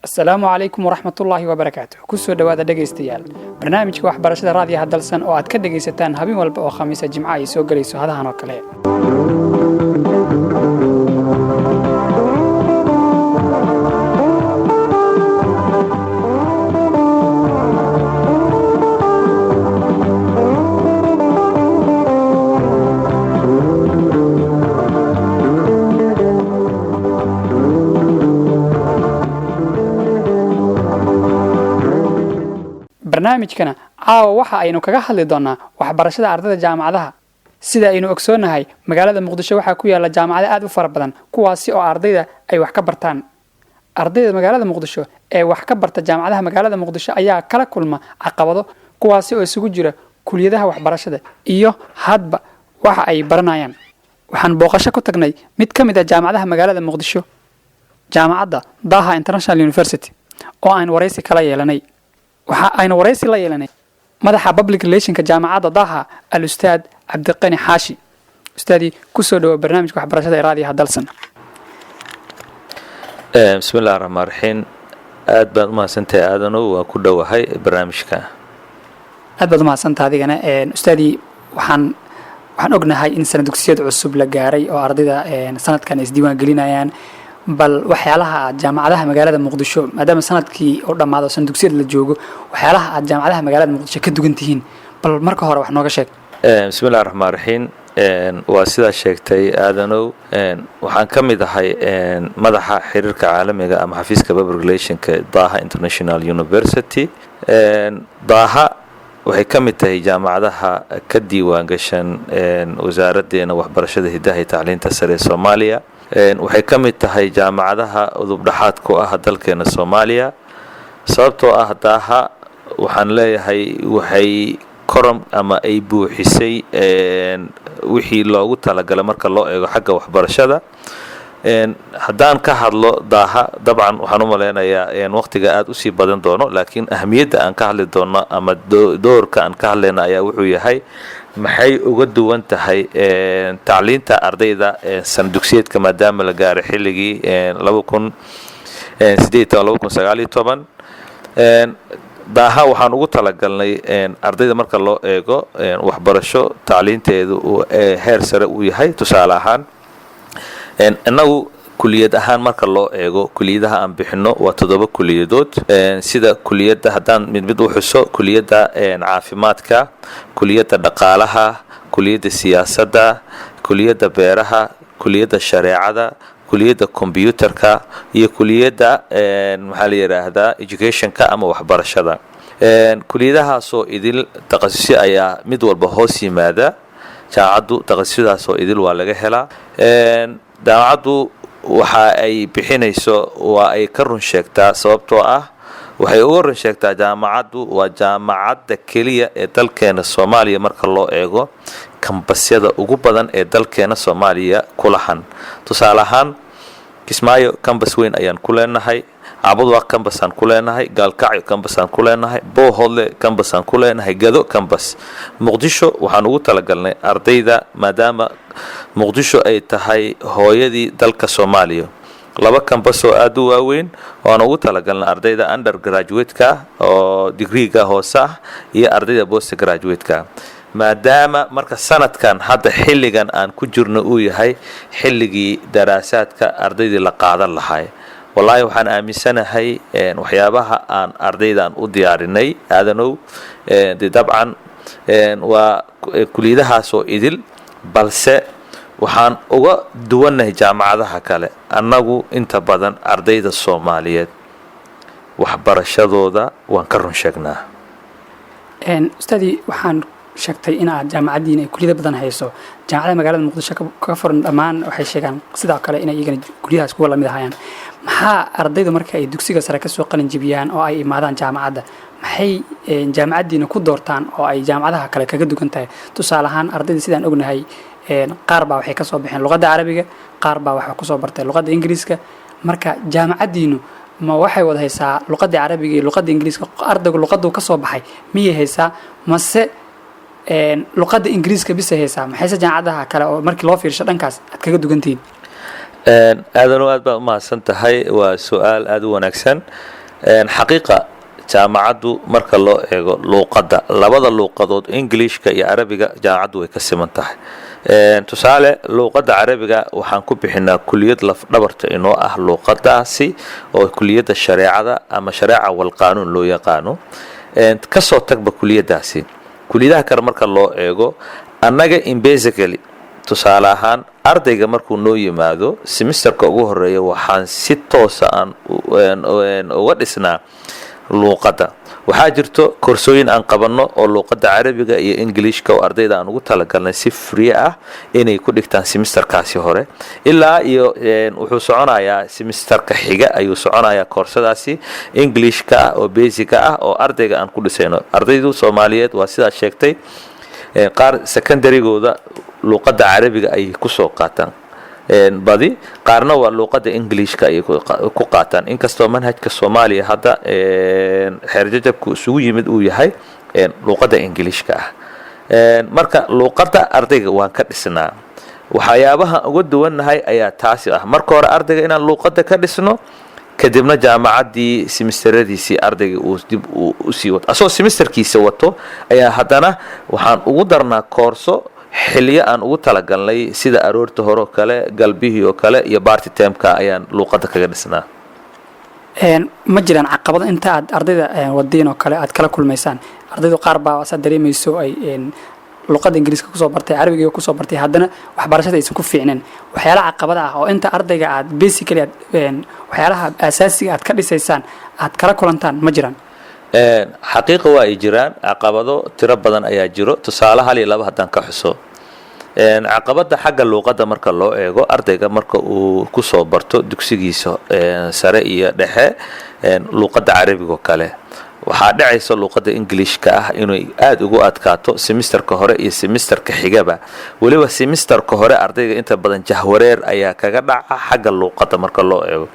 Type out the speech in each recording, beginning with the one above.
السلام عليكم ورحمة الله وبركاته كسو دوادا دقيستيال برنامجك waxbarashada raadiyaha dalsan oo aad ka dhageysataan habeen walba oo khamiis jimcaha ay soo galayso hadahan oo kale barnaamijkana caawa waxa aynu kaga hadli doonaa waxbarashada ardayda jaamacadaha sida aynu ogsoonahay magaalada Muqdisho waxa ku yaala jaamacado aad u fara badan kuwaasi oo ardayda ay wax ka bartaan ardayda magaalada Muqdisho ee wax ka barta jaamacadaha magaalada Muqdisho ayaa kala kulma caqabado kuwaasi oo isugu jira kuliyadaha waxbarashada iyo hadba waxa ay baranayaan waxaan booqasho ku tagnay mid ka mid ah jaamacadaha magaalada Muqdisho jaamacadda Daha International University oo aan wareysi kala yeelanay waxa aynu wareysi la yeelanay madaxa public relationka jaamacadda Daha al-Ustaad Cabdiqani Xaashi ustaadi ku soo dhaw barnaamijka waxbarashada ee raadiyaha dalsan bismillaahir rahmaanir rahiim aad baan ma santahay aadano waa ku dhawahay barnaamijka aad baad ma santahay adigana ustaadi waxaan ognahay in sanad dugsiyada cusub la gaaray oo ardayda sanadkan is diiwaan gelinayaan bal waxyaalaha jaamacadaha magaalada Muqdisho maadaama sanadkii oo dhamaado sanad dugsiyada la joogo waxyaalaha jaamacadaha magaalada Muqdisho ka dugan tihiin bal marka hore wax nooga sheeg bismillaahir rahmaanir rahiim waa sida sheegtay aadanow waxaan ka mid ahay madaxa xiriirka caalamiga ama xafiiska public relationka Daha International University Daha waxay ka mid tahay jaamacadaha ka diiwaan gashan wasaaraddeena waxbarashada hidaha iyo tacliinta sare ee Soomaaliya waxay ka mid tahay jaamacadaha udub dhaxaad ku ah dalkeena Soomaaliya sababtoo ah Daha waxaan leeyahay waxay koram ama ay buuxisay wixii loogu talagalay marka loo eego xagga waxbarashada haddaan ka hadlo daaha dabcan waxaan u malaynayaa waqtiga aad usii badan doono, laakiin ahamiyadda aan ka hadli doono ama doorka aan ka hadlayna ayaa wuxuu yahay maxay uga duwan tahay tacliinta ardayda sana dugsiyeedka maadaama la gaaray xilligii 2018 daaha waxaan ugu talagalnay ardayda marka loo eego waxbarasho tacliinteedu heer sare uu yahay. tusaale ahaan inagu kuliyad ahaan marka loo eego kuliyadaha aan bixino waa 7 kuliyadood, sida kuliyadda haddaan mid u xuso kuliyadda caafimaadka, kuliyadda dhaqaalaha, kuliyadda siyaasadda, kuliyadda beeraha, kuliyadda shareecada, kuliyadda computerka iyo kuliyadda maxaa la yiraahdaa educationka ama waxbarashada. kuliyadahaasoo idil taqasusi ayaa mid walba hoos yimaada jaamacaddu. taqasusidaasoo idil waa laga helaa. jaamacaddu waxa ay bixinayso waa ay ka run sheegtaa, sababtoo ah waxay uga run sheegtaa jaamacaddu waa jaamacadda keliya ee dalkeena Soomaaliya marka loo eego kambasyada ugu badan ee dalkeena Soomaaliya ku lahan. tusaale ahaan Kismaayo kambas weyn ayaan ku leenahay, Cabudwaaq kambas aan ku leenahay, Gaalkacyo kambas aan ku leenahay, Boohoodle kambas aan ku leenahay, Gado kambas. Muqdisho waxaan ugu talagalnay ardayda maadaama Muqdisho ay tahay hooyadii dalka Soomaaliya, 2 kambas oo aad u waaweyn waan ugu talagalnay ardayda undergraduate-ka oo degree-ga hoose ah iyo ardayda postgraduate-ka, maadaama marka sanadkan hadda xilligan aan ku jirno uu yahay xilligii daraasaadka ardaydii la qaadan lahaa. wallaahi waxaan aaminsanahay waxyaabaha aan ardaydan u diyaarinay aadanow dabcan waa kuliyadahaasoo idil, balse waxaan uga duwannahay jaamacadaha kale. annagu inta badan ardayda Soomaaliyeed waxbarashadooda waan ka run sheegnaa. ustaadi waxaan sheegtay in aad jaamacadiina ay kuliyada badan hayso. jaamacada magaalada Muqdisho ka furan dhammaan waxay sheegaan sidoo kale inay iyagana kuliyadahaas kuwa lamid ahayaan. maxaa ardaydu marka ay dugsiga sare ka soo qalin jibiyaan oo ay imaadaan jaamacadda maxay jaamacadiina ku doortaan oo ay jaamacadaha kale kaga dugan tahay? tusaale ahaan ardayda sidaan ognahay qaar baa waxay ka soo baxeen luqadda carabiga, qaar baa waxa ku soo bartay luqadda ingiriiska. marka jaamacadiinu ma waxay wada haysaa luqadda carabiga iyo luqadda ingiriiska? ardaygu luqaddu ka soo baxay miyay haysaa mase luqadda ingiriiska bis haysaa? maxayse jaamacadaha kale oo markii loo fiirsho dhankaas aad kaga dugantihiin? aadanu aad baa u mahadsan tahay, waa su-aal aad u wanaagsan. xaqiiqa jaamacaddu marka loo eego luuqadda, 2 luuqadood Englishka iyo Carabiga jaamacaddu way ka siman tahay. tusaale luuqadda carabiga waxaan ku bixinaa kuliyad laf dhabarta inoo ah luuqadaasi oo kuliyadda shareecada ama shareeca wal qaanuun loo yaqaano. kasoo tagba kuliyadaasi kuliyadaha kale marka loo eego annaga in basically tusaale ahaan ardayga markuu noo yimaado semesterka ugu horeeya waxaan si toosa aan uga dhisnaa luuqadda. waxaa jirto koorsooyin aan qabanno oo luuqadda carabiga iyo ingiliishka oo ardayda aan ugu talagalnay si free ah inay ku dhigtaan semesterkaasi hore ilaa iyo wuxuu soconayaa semesterka xiga ayuu soconayaa koorsadaasi ingiliishka ah oo basic ah oo ardayga aan ku dhisayno. ardaydu Soomaaliyeed waa sidaa sheegtay qaar secondarygooda luuqadda carabiga ay ku soo qaataan badi, qaarna waa luuqadda ingiliishka ay ku qaataan. inkastoo manhajka Soomaaliya hadda xeerjajabku isugu yimid uu yahay luuqadda ingiliishka ah. marka luuqadda ardayga waan ka dhisnaa. waxyaabaha uga duwannahay ayaa taasi ah marka hore ardayga inaan luuqadda ka dhisno, kadibna jaamacaddii semesteradiisii ardayga uu dib u sii wato asoo semesterkiisa wato ayaa haddana waxaan ugu darnaa koorso xilliyo aan ugu talagalnay sida aroorta hore oo kale, galbihii oo kale iyo party time-ka ayaan luuqadda kaga dhisnaa. ma jiraan caqabado inta aad ardayda wadiin oo kale aad kala kulmaysaan? ardaydu qaar baa aad dareemayso ay luqadda ingiriiska kusoo bartay, carabiga kusoo bartay, haddana waxbarashada aysan ku fiicneen. waxyaalaha caqabada ah oo inta ardayga aad basically waxyaalaha asaasiga aad ka dhisaysaan aad kala kulantaan ma jiraan? xaqiiqa waa ay jiraan caqabado tiro badan ayaa jiro. tusaale 1 iyo 2 haddaan ka xuso. caqabada xagga luuqadda marka loo eego ardayga marka uu ku soo barto dugsigiisa sare iyo dhexe luuqadda carabiga kale waxaa dhacaysa luuqadda ingiliishka ah inay aada ugu adkaato semesterka hore iyo semesterka xigaba. weliba semesterka hore ardayga inta badan jahwareer ayaa kaga dhaca xagga luuqadda marka loo eego.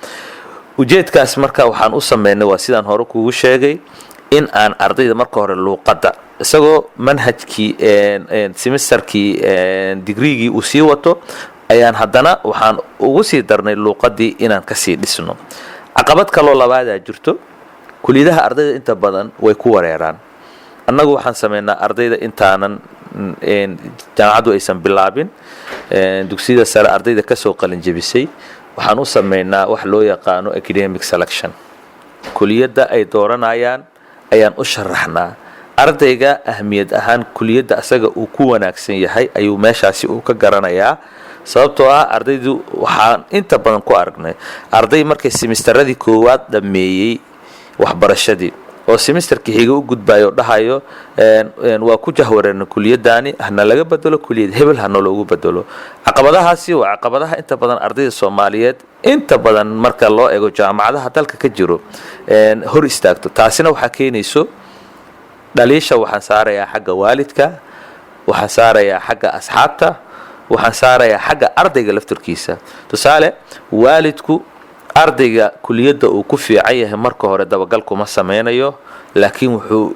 ujeedkaas marka waxaan u sameynay waa sidaan hore kugu sheegay in aan ardayda marka hore luuqadda isagoo manhajkii semesterkii digreegii uu sii wato ayaan haddana waxaan ugu sii darnay luuqaddii inaan kasii dhisno. caqabad kaloo labaadaa jirto, kuliyadaha ardayda inta badan way ku wareeraan. annagu waxaan sameynaa ardayda intaanan jaamacaddu aysan bilaabin dugsiyada sare ardayda kasoo qalinjebisay waxaan u sameynaa wax loo yaqaano academic selection. kuliyadda ay dooranayaan ayaan u sharaxnaa. ardayga ahmiyad ahaan kuliyadda asaga uu ku wanaagsan yahay ayuu meeshaasi uu ka garanayaa. sababtoo ah ardaydu waxaan inta badan ku aragnay arday markay semesteradii koowaad dhammeeyey waxbarashadii oo semesterkii xiga u gudbayo dhahayo waa ku jahwareerna kuliyadaani hana laga bedelo kuliyad hebel hana loogu bedelo. caqabadahaasi waa caqabadaha inta badan ardayda Soomaaliyeed inta badan marka loo eego jaamacadaha dalka ka jiro hor istaagto. taasina waxa keenayso dhaliisha waxaan saarayaa xagga waalidka, waxaan saarayaa xagga asxaabta, waxaan saarayaa xagga ardayga laftirkiisa. tusaale waalidku ardayga kuliyadda uu ku fiican yahay marka hore dabagal kuma sameynayo, laakiin wuxuu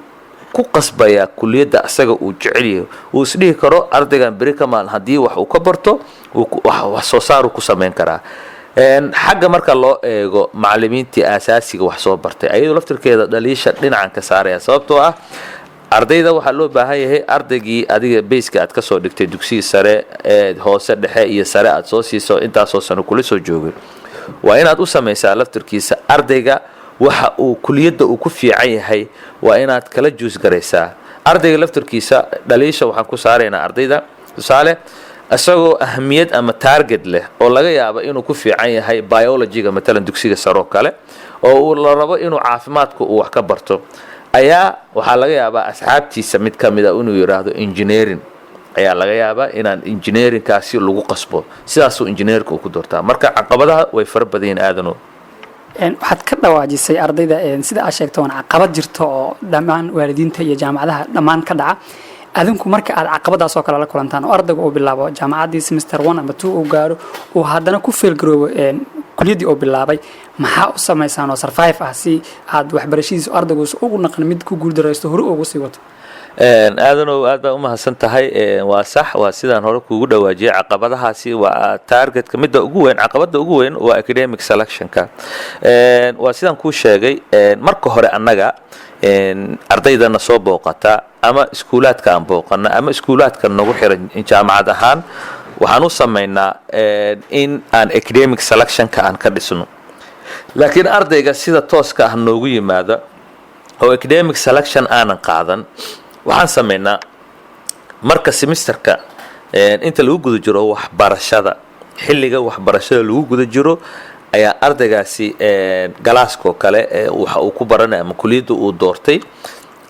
ku qasbayaa kuliyadda asaga uu jecel yahay. uu isdhihi karo ardaygan beri ka maalin haddii wax uu ka barto wax soo saar ku sameyn karaa. xagga marka loo eego macallimiintii asaasiga wax soo bartay ayadoo laftirkeeda dhaliisha dhinacan ka saaraya. sababtoo ah ardayda waxaa loo baahan yahay ardaygii adiga bayska aad kasoo dhigtay dugsiga sare hoose dhexe iyo sare aad soo siiso intaasoo sano kula soo joogay waa inaad u samaysaa laftirkiisa ardayga waxa uu kuliyadda uu ku fiican yahay waa inaad kala juus garaysaa. ardayga laftirkiisa dhaliisha waxaan ku saaraynaa ardayda tusaale isagoo ahmiyad ama target leh oo laga yaabo inuu ku fiican yahay biology-ga matalan dugsiga sare oo kale oo uu la rabo inuu caafimaadku uu wax ka barto ayaa waxaa laga yaabaa asxaabtiisa mid ka mid ah inuu yiraahdo engineering ayaa laga yaabaa inaan engineeringkaasi lagu qasbo sidaasuu engineerka uu ku doortaa. marka caqabadaha way fara badan yihiin aadano. waxaad ka dhawaajisay ardayda sida aad sheegto waan caqabad jirto oo dhammaan waalidiinta iyo jaamacadaha dhammaan ka dhaca. adinku marka aad caqabadaas oo kale la kulantaan oo ardayga uu bilaabo jaamacaddii semester 1 ama 2 uu gaaro uu haddana ku fail garoobo kuliyadii oo bilaabay maxaa u samaysaan oo survive ah si aad waxbarashadiisa ardaygu ugu naqan mid ku guuldareysto hore ugu sii wato? aadano aad baa u mahadsan tahay. waa sax waa sidaan hore kuugu dhawaajiyay caqabadahaasi waa targetka midda ugu weyn caqabada ugu weyn waa academic selectionka. waa sidaan kuu sheegay marka hore annaga ardaydana soo booqata ama iskuulaadka aan booqana ama iskuulaadka nagu xiran jaamacad ahaan waxaan u sameynaa in aan academic selectionka aan ka dhisno. laakiin ardayga sida tooska ah noogu yimaada oo academic selection aanan qaadan waxaan sameynaa marka semesterka inta lagu guda jiro waxbarashada xilliga waxbarashada lagu guda jiro ayaa ardaygaasi galaaskoo kale waxa uu ku baranay ama kuliyadda uu doortay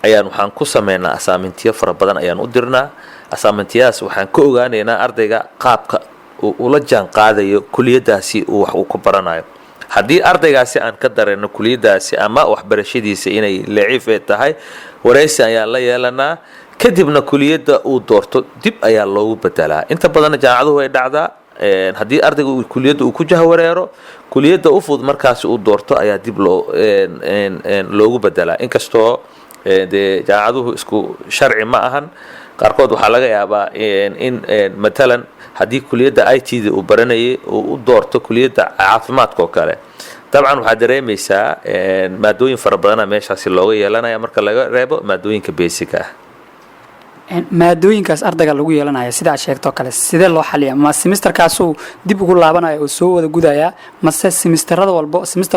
waxaan ku sameynaa assignmentiyo fara badan ayaan u dirnaa. assignmentiyadaas waxaan ka ogaanaynaa ardayga qaabka uu ula jaan qaadayo kuliyaddaasi uu wax uu ku baranayo. haddii ardaygaasi aan ka dareeno kuliyaddaasi ama waxbarashadiisa inay laciif tahay waraysi ayaan la yeelanaa kadibna kuliyadda uu doorto dib ayaa loogu bedelaa. inta badanna jaamacaduhu way dhacdaa haddii ardayga kuliyadda uu ku jahwareero kuliyadda u fudud markaas uu doorto ayaa dib loogu bedelaa. inkastoo dee jaamacaduhu isku sharci ma ahan qaarkood waxaa laga yaabaa in matalan haddii kuliyadda IT-da uu baranayay uu u doorto kuliyadda caafimaadka oo kale dabcan waxaad dareemaysaa maadooyin fara badana meeshaasi looga yeelanaya marka laga reebo maadooyinka basic ah. maadooyinkaas ardayga lagu yeelanayo sida aad sheegto kale sidee loo xaliyaa? ma semesterkaasuu dib ugu laabanayo oo soo wada gudayaa mase semester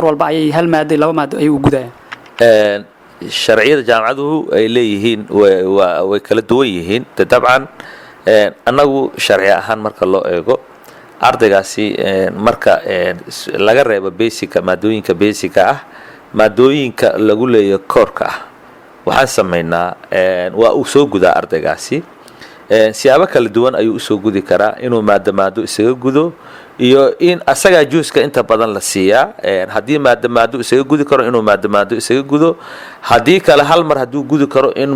walba ayay hal maado laba maado ay u gudayaan? sharciyada jaamacaduhu ay leeyihiin way kala duwan yihiin. dabcan annagu sharci ahaan marka loo eego ardaygaasi marka laga reebo basica maadooyinka basica ah maadooyinka lagu leeyahay koorka ah waxaan sameynaa waa uu soo gudaa ardaygaasi siyaabo kala duwan ayuu usoo gudi karaa, inuu maadamaado isaga gudo iyo in asagaa juuska inta badan la siiyaa. haddii maadamaado isaga gudi karo inuu maadamaado isaga gudo, haddii kale hal mar hadduu gudi karo in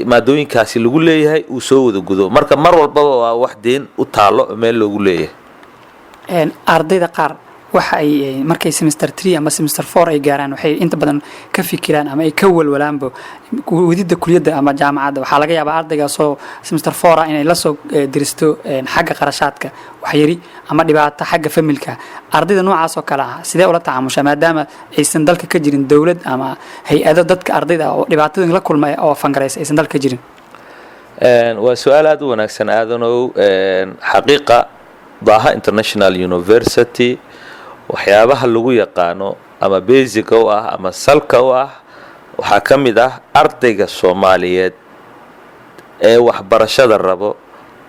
maadooyinkaasi lagu leeyahay uu soo wada gudo. marka mar walbaba waa wax deen u taalo meel loogu leeyahay. ardayda qaar waxa ay markay semester 3 ama semester 4 ay gaaraan waxay inta badan ka fikiraan ama ay ka walwalaanba wadida kuliyada ama jaamacadda. waxaa laga yaabaa ardaygaas oo semester 4 inay la soo diristo xagga qarashaadka wax yari ama dhibaato xagga familka. ardayda noocaas oo kale ah sidee ula tacaamushaa maadaama aysan dalka ka jirin dawlad ama hay'ado dadka ardayda oo dhibaatooyin la kulmay oo fangareysa aysan dalka jirin? waa su'aal aad u wanaagsan aadanow. xaqiiqa Daha International University waxyaabaha lagu yaqaano ama basic u ah ama salka u ah waxaa ka mid ah ardayga Soomaaliyeed ee waxbarashada rabo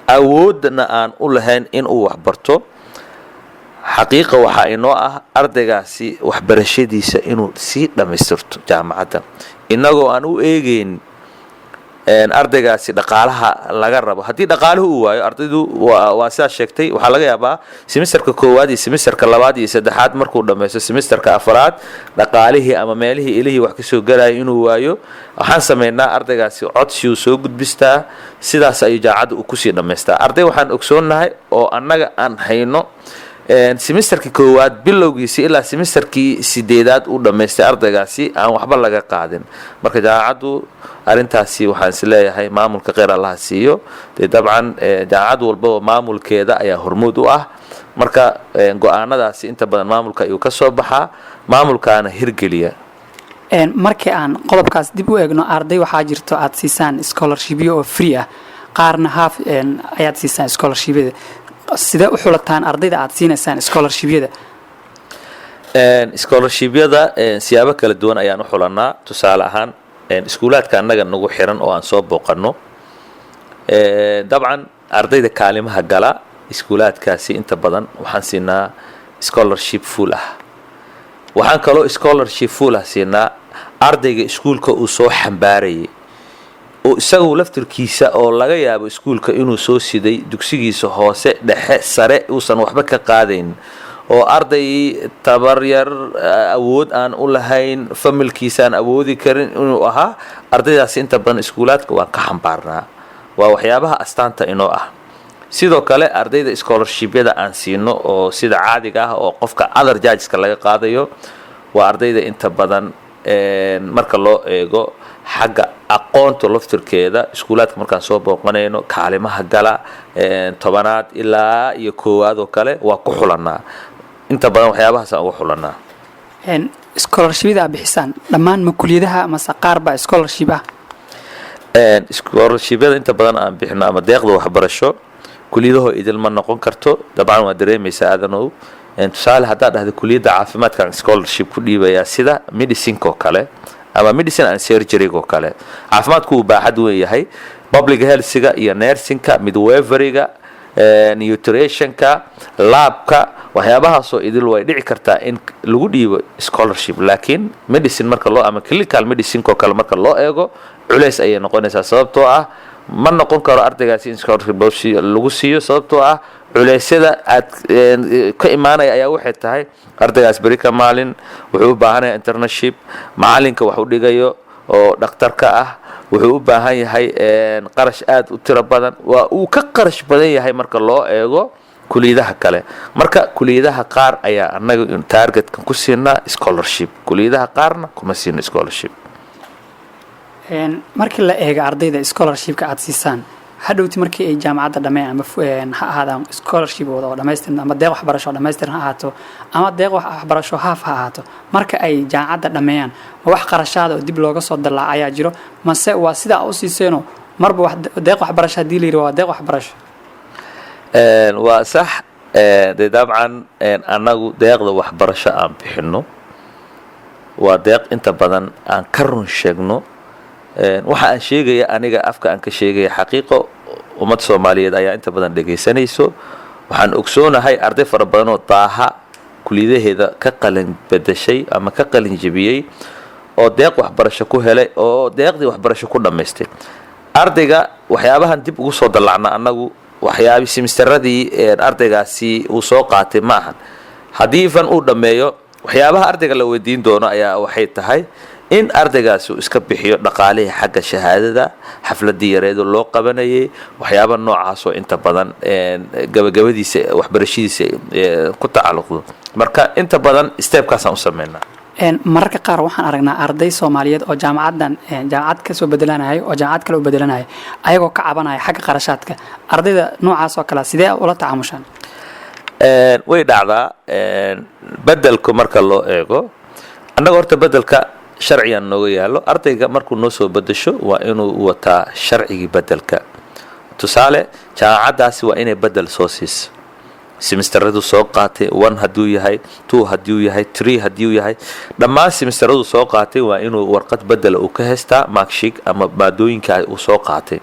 awoodna aan u lahayn in uu waxbarto. xaqiiqa waxa inoo ah ardaygaasi waxbarashadiisa inuu sii dhamaystirto jaamacadda, inagoo aan u eegeyn ardaygaasi dhaqaalaha laga rabo. haddii dhaqaaluhu uu waayo ardaydu waa sidaa sheegtay, waxaa laga yaabaa semesterka koowaad iyo semesterka labaad iyo saddexaad markuu dhammaysto semesterka afraad dhaqaalihii ama meelihii ilihii wax kasoo galayo inuu waayo. waxaan sameynaa ardaygaasi codsi uu soo gudbistaa, sidaas ayuu jaamacadda uu kusii dhammaystaa. arday waxaan ogsoonnahay oo annaga aan hayno semesterkii koowaad bilowgiisii ilaa semesterkii 8aad uu dhammaystay ardaygaasi aan waxba laga qaadin. marka jaamacaddu arintaasi waxaan is leeyahay maamulka kheyr Allah siiyo. dabcan jaamacad walba maamulkeeda ayaa hormuud u ah. marka go'aanadaasi inta badan maamulka ayuu ka soo baxaa, maamulkaana hirgeliya. markii aan qodobkaas dib u eegno arday waxaa jirto aad siisaan scholarship oo free ah, qaarna half ayaad siisaan scholarship-yada. sidee u xulataan ardayda aad siinaysaan scholarship-yada? scholarship-yada siyaabo kala duwan ayaan u xulanaa. tusaale ahaan iskuulaadka annaga nagu xiran oo aan soo booqanno, dabcan ardayda kaalimaha gala iskuulaadkaasi inta badan waxaan siinaa scholarship full ah. waxaan kaloo scholarship full ah siinaa ardayga iskuulka uu soo xambaarayay oo isagu laftirkiisa oo laga yaabo iskuulka inuu soo siday dugsigiisa hoose dhexe sare uusan waxba ka qaadayn, oo arday tabar yar awood aan u lahayn familkiisa aan awoodi karin inuu ahaa. ardaydaasi inta badan iskuulaadka waan ka xambaarnaa, waa waxyaabaha astaanta inoo ah. sidoo kale ardayda scholarship-yada aan siino oo sida caadiga ah oo qofka other judgeska laga qaadayo waa ardayda inta badan marka loo eego xagga aqoonta laftirkeeda iskuulaadka markaan soo booqanayno kaalimaha gala 10aad ilaa iyo 1aad oo kale waa ku xulanaa. inta badan waxyaabahaas aan ugu xulanaa. scholarship-yada bixisaan dhammaan makuliyadaha ama qaar baa scholarship ah? scholarship-yada inta badan aan bixino ama deeqda waxbarasho kuliyadaho idil ma noqon karto. dabcan waa dareemaysaa aadanow. tusaale haddaad dhahda kuliyadda caafimaadkaan scholarship ku dhiibayaa sida medicineka oo kale ama medicine and surgery oo kale. caafimaadku uu baaxad weyn yahay, public health-ga iyo nursing-ka, midwifery-ga, nutrition-ka, lab-ka, waxyaabahaasoo idil way dhici kartaa in lagu dhiibo scholarship. laakiin medicine marka loo ama clinical medicine oo kale marka loo eego culays ayay noqonaysaa, sababtoo ah ma noqon karo ardaygaasi in scholarship lagu siiyo, sababtoo ah culeysyada aad ka imaanaya ayaa waxay tahay ardaygaas beri ka maalin wuxuu u baahanaya internship, macalinka wax u dhigayo oo dhakhtarka ah wuxuu u baahan yahay qarash aad u tiro badan, waa uu ka qarash badan yahay marka loo eego kuliyadaha kale. marka kuliyadaha qaar ayaa annaga targetkan ku siinaa scholarship, kuliyadaha qaarna kuma siino scholarship. markii la eego ardayda scholarship-ka aad siisaan hadhowti markii ay jaamacadda dhameeyaan ama ha ahaadaan scholarship oo dhammaystiran ama deeq waxbarasho dhammaystiran ha ahaato ama deeq waxbarasho haaf ha ahaato, marka ay jaamacadda dhameeyaan ma wax qarashaada oo dib looga soo dalaa ayaa jiro mase waa sidaa u siiseeno marba wax deeq waxbarasho haddii la yidhi waa deeq waxbarasho? waa sax. dabcan annagu deeqda waxbarasho aan bixino waa deeq inta badan aan ka run sheegno. waxa aan sheegaya aniga afka aan ka sheegaya xaqiiqo ummad Soomaaliyeed ayaa inta badan dhageysanayso. waxaan ogsoonahay arday fara badan oo daaha kuliyadaheeda ka qalin bedeshay ama ka qalin jabiyay oo deeq waxbarasho ku helay oo deeqdii waxbarasho ku dhamaystay. ardayga waxyaabahan dib ugu soo dallacna annagu waxyaabii simistaradii ardaygaasi uu soo qaatay ma ahan. haddii fan uu dhammeeyo waxyaabaha ardayga la weydiin doono ayaa waxay tahay in ardaygaasi uu iska bixiyo dhaqaalihii xagga shahaadada, xafladii yareedo loo qabanayay, waxyaaba noocaasoo inta badan gabagabadiisa waxbarashadiisa ku tacalluqdo. marka inta badan steebkaasaan u sameynaa. mararka qaar waxaan aragnaa arday Soomaaliyeed oo jaamacad ka soo bedelanaya oo jaamacad kale u bedelanaya ayagoo ka cabanaya xagga qarashaadka. ardayda noocaas oo kale sidee ula tacaamushaan? way dhacdaa bedelku marka loo eego. annaga horta bedelka sharciyan nooga yaalo. ardayga markuu noo soo bedesho waa inuu wataa sharcigii bedelka. tusaale, jaamacadaasi waa inay bedel soo siiso. simisteradu soo qaatay 1 hadduu yahay, 2 hadduu yahay, 3 hadduu yahay, dhammaan simisteradu soo qaatay waa inuu warqad bedela uu ka haystaa, marksheet ama maadooyinka uu soo qaatay.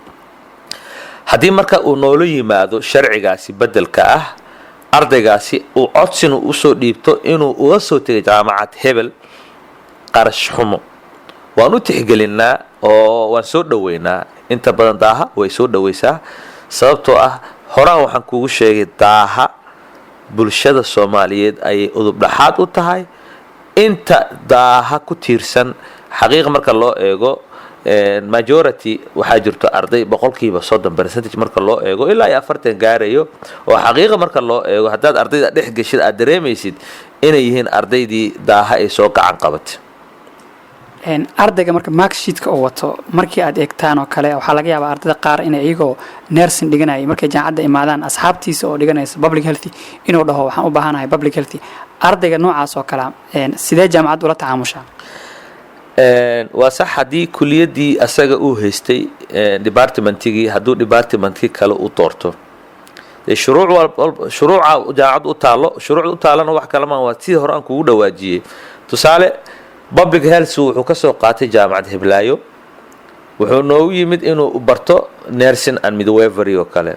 haddii marka uu noola yimaado sharcigaasi bedelka ah, ardaygaasi uu codsinu usoo dhiibto inuu uga soo tegay jaamacad hebel qarash xumo, waan u tixgelinaa oo waan soo dhoweynaa. inta badan daaha way soo dhoweysaa, sababtoo ah horaan waxaan kuugu sheegay daaha bulshada Soomaaliyeed ayay udub dhaxaad u tahay. inta daaha ku tiirsan xaqiiq marka loo eego majority waxaa jirto arday 30% marka loo eego ilaa 40 gaarayo, oo xaqiiqa marka loo eego haddaad ardayda dhex gashid aad dareemaysid inay yihiin ardaydii daaha ay soo gacan qabatay. ardayga marka marksheetka oo wato markii aad eegtaan oo kale waxaa laga yaabaa ardayda qaar inay iyagoo nursing dhiganaya markay jaamacadda imaadaan asxaabtiisa oo dhiganaysa public health inuu dhaho waxaan u baahanahay public health. ardayga noocaas oo kale sidee jaamacaddu ula tacaamushaa? waa sax, haddii kuliyadii asaga uu haystay departmentigii hadduu departmentkii kale u doorto, shuruuca jaamacaddu u taalo, shuruucda u taalana wax kale ma waa sidii hore aan kugu dhawaajiyey. tusaale, public health wuxuu ka soo qaatay jaamacad Hiblaayo, wuxuu noogu yimid inuu barto nursing and midwifery oo kale.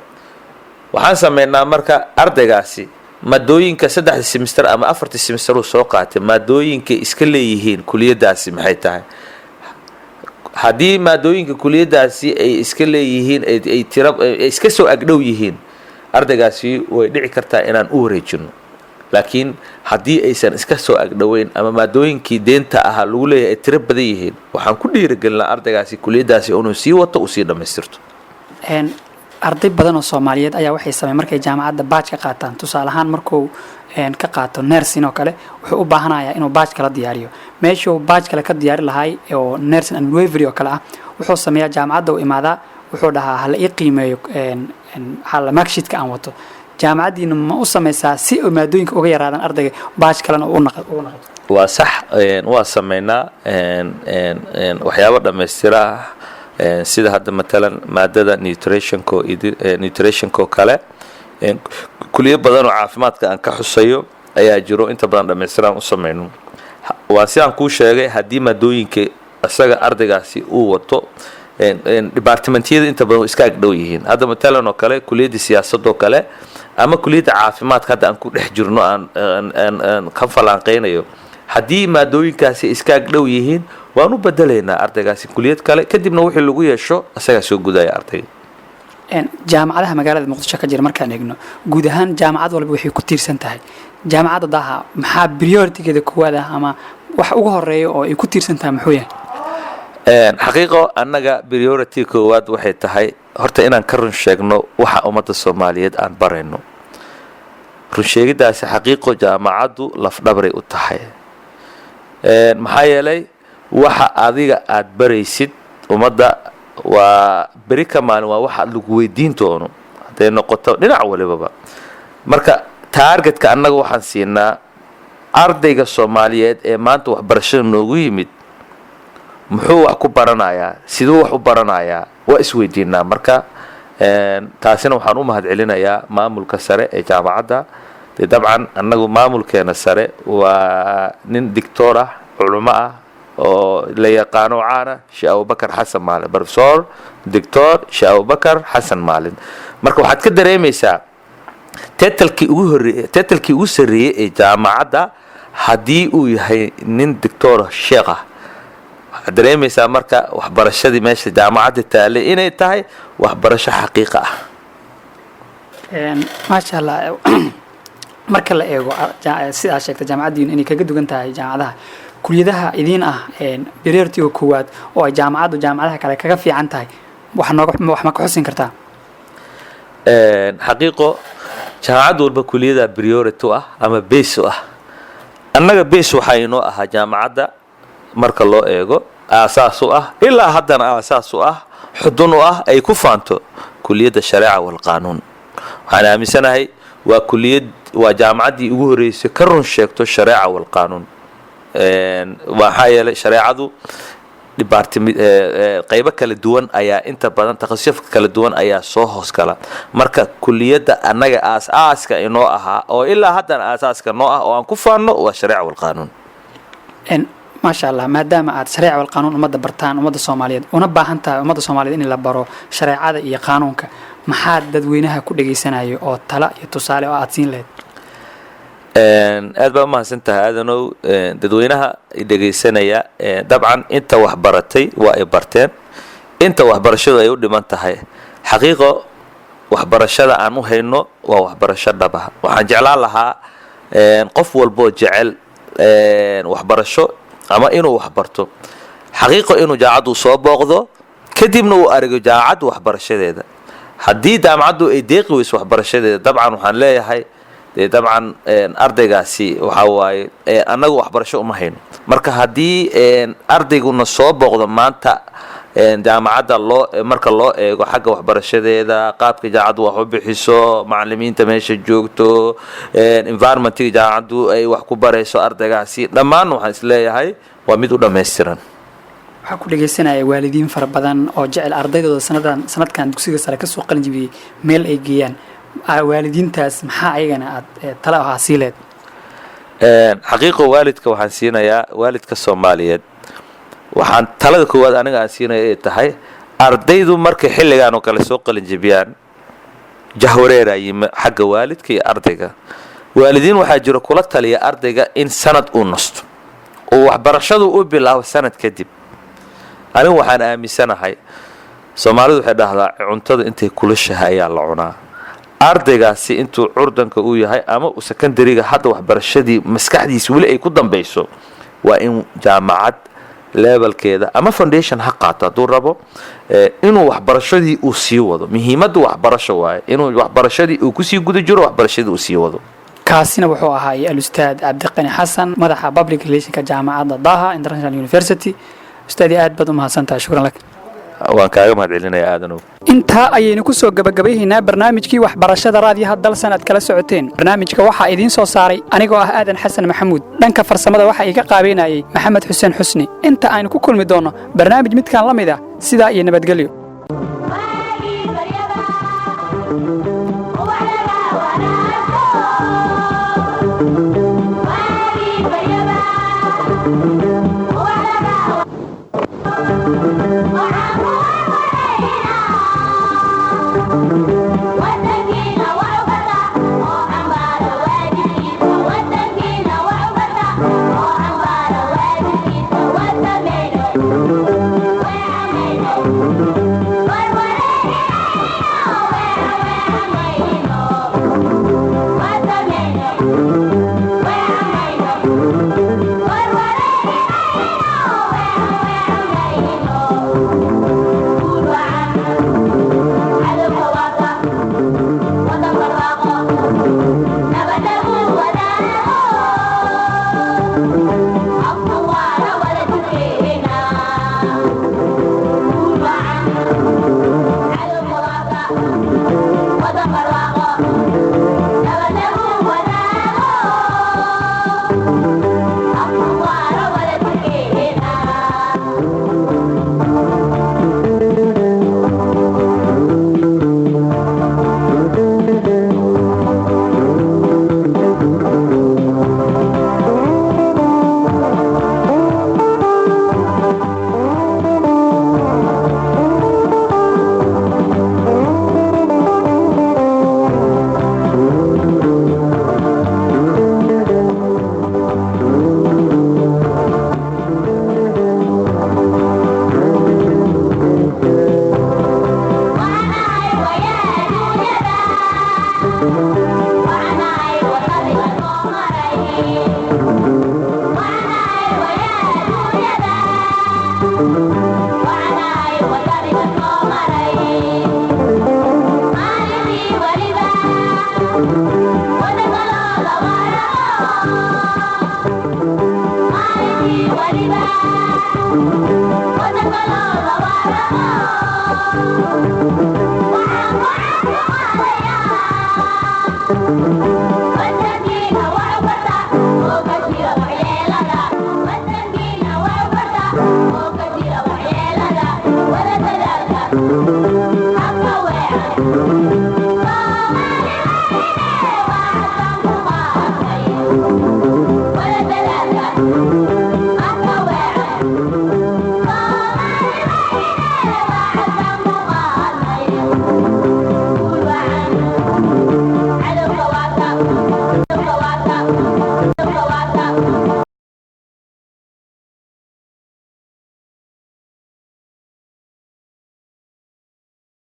waxaan sameynaa marka ardaygaasi maadooyinka 3 semester ama 4 semester uu soo qaatay, maadooyinka iska leeyihiin kuliyadaasi maxay tahay. haddii maadooyinka kuliyadaasi ay iska leeyihiin ay iska soo agdhow yihiin, ardaygaasi way dhici kartaa inaan u wareejino. laakiin haddii aysan iska soo agdhoweyn ama maadooyinkii deenta ahaa lagu leeyahay ay tiro badan yihiin, waxaan ku dhiirigelinaa ardaygaasi kuliyadaasi inuu sii wato uu sii dhammaystirto. arday badan oo Soomaaliyeed ayaa waxay sameeyeen markay jaamacadda badge ka qaataan. tusaale ahaan markuu ka qaato nursing oo kale wuxuu u baahanayaa inuu badge kala diyaariyo. meeshuu badge kale ka diyaari lahay oo nursing and midwifery oo kale ah, wuxuu sameeyaa jaamacadda u imaadaa, wuxuu dhahaa hala ii qiimeeyo hala marksheetka aan wato. jaamacaddiina ma u samaysaa si ay maadooyinka uga yaraadaan ardayga badge kalena u noqdo? waa sax, waa sameynaa waxyaabo dhammaystira sida hadda matalan maadada nutritionko kale. kuliyo badan oo caafimaadka aan ka xusayo ayaa jiro, inta badan dhammaystiraan u sameyno. waa sidaan kuu sheegay, haddii maadooyinka isaga ardaygaasi uu wato departmentyada inta badan iska agdhow yihiin. hadda matalan oo kale kuliyadda siyaasadoo kale ama kuliyadda caafimaadka hadda aan ku dhex jirno aan ka falanqeynayo, haddii maadooyinkaasi iska agdhow yihiin waan u bedelaynaa ardaygaasi kuliyad kale, kadibna wixii lagu yeesho isagaa soo gudaya ardayga. jaamacadaha magaalada Muqdisho ka jira markaan eegno, guud ahaan jaamacad walba waxay ku tiirsan tahay. jaamacadda daaha maxaa priority-geeda koowaad ah ama wax ugu horeeya oo ay ku tiirsan tahay muxuu yahay? xaqiiqo annaga priority koowaad waxay tahay horta inaan ka run sheegno waxa ummadda Soomaaliyeed aan barayno. run sheegidaasi xaqiiqo jaamacaddu lafdhabaray u tahay. maxaa yeelay waxa adiga aad baraysid ummadda waa beri ka maalin waa waxa lagu weydiin doono hadday noqoto dhinac walibaba. marka targetka annaga waxaan siinaa ardayga Soomaaliyeed ee maanta waxbarashada noogu yimid muxuu wax ku baranayaa, siduu wax u baranayaa, waa isweydiinaa. marka taasina waxaan u mahadcelinayaa maamulka sare ee jaamacadda. dabcan annagu maamulkeena sare waa nin dictor ah, culimo ah oo la yaqaano caana, Sheekh Abubakar Xasan Maalin, professor dictor Sheekh Abubakar Xasan Maalin. marka waxaad ka dareemaysaa titlekii ugu sarreeyay ee jaamacadda haddii uu yahay nin dictor sheekh ah, dareemaysaa marka waxbarashadii meesha jaamacadda taale inay tahay waxbarasho xaqiiqa ah. maasha allah marka la eego sidaa sheegta jaamacaddiinu inay kaga duwan tahay jaamacadaha kuliyadaha idiin ah priority-ga koowaad oo ay jaamacaddu jaamacadaha kale kaga fiican tahay wax ma ka xusin kartaa? xaqiiqo jaamacad walba kuliyada priority u ah ama base u ah. annaga base waxaa inoo ahaa jaamacadda marka loo eego aasaas u ah ilaa haddana aasaas u ah xudun u ah ay ku faanto kuliyadda shareeca wal qaanuun. waxaan aaminsanahay waa jaamacaddii ugu horreysay ka run sheegto shareeca wal qaanuun. waxaa yeelay shareecadu qaybo kala duwan ayaa inta badan takhasusyo kala duwan ayaa soo hoos gala. marka kuliyadda annaga aasaaska inoo ahaa oo ilaa haddana aasaaska noo ah oo aan ku faanno waa shareeca wal qaanuun. maasha allah maadaama aad shareeca wal qaanuun ummadda bartaan ummadda Soomaaliyeed una baahan tahay ummadda Soomaaliyeed in la baro shareecada iyo qaanuunka maxaa dadweynaha ku dhageysanayo oo tala iyo tusaale oo aad siin lahayd? aad baa umahadsantahay aadanow. dadweynaha dhegaysanaya dabcan inta wax baratay waa ay barteen, inta waxbarashadu ay u dhiman tahay xaqiiqo waxbarashada aan u hayno waa waxbarasho dhab ah. waxaan jeclaan lahaa qof walboo jecel waxbarasho ama inuu waxbarto xaqiiqo inuu jaamacaddu soo booqdo kadibna uu arigo jaamacaddu waxbarashadeeda. haddii jaamacaddu ay deeqi weyso waxbarashadeeda dabcan waxaan leeyahay dabcan ardaygaasi waxa waaye annagu waxbarasho uma hayno. marka haddii ardayguna soo booqdo maanta jaamacadda marka loo eego xagga waxbarashadeeda qaabka jaamacaddu wax u bixiso macallimiinta meesha joogto environmentiga jaamacaddu ay wax ku barayso ardaygaasi dhammaan waxaan isleeyahay waa mid u dhammaystiran. waxaa ku dhagaysanaya waalidiin fara badan oo jecel ardaydooda sanadkan dugsiga sare kasoo qalin jibiyey meel ay geeyaan. waalidiintaas maxaa ayagana aad tala ahaa siileed? xaqiiqo waalidka waxaan siinayaa waalidka Soomaaliyeed waxaan talada koowaad aniga aan siinaya ay tahay ardaydu markay xilligan oo kale soo qalin jibiyaan jahwareerayay xagga waalidka iyo ardayga. waalidiin waxaa jira kula taliya ardayga in sanad uu nasto oo waxbarashadu u bilaabo sanad kadib. anigu waxaan aaminsanahay Soomaalidu waxay dhahdaa cuntada intay kulushahay ayaa la cunaa. ardaygaasi intuu curdanka uu yahay ama uu secondary-ga hadda waxbarashadii maskaxdiisa weli ay ku dambayso waa in jaamacad levelkeeda ama foundation ha qaato hadduu rabo inuu waxbarashadii uu sii wado. muhiimadda waxbarasho waaye inuu waxbarashadii uu kusii guda jiro waxbarashadii uu sii wado. kaasina wuxuu ahaa al-ustaad cabdiqani xasan madaxa public relationka jaamacadda Daha International University. ustaadi aad baad u mahadsantahay. shukran lak. waan kaaga mahadcelinayaa aadanow. intaa ayaynu ku soo gabagabaynaynaa barnaamijkii waxbarashada raadiyaha dalsan aad kala socoteen. barnaamijka waxaa idiin soo saaray anigoo ah aadan xasan maxamuud. dhanka farsamada waxaa iga qaabeynayay maxamed xuseen xusni. inta aynu ku kulmi doono barnaamij midkaan la mid ah sidaa iyo nabadgelyo.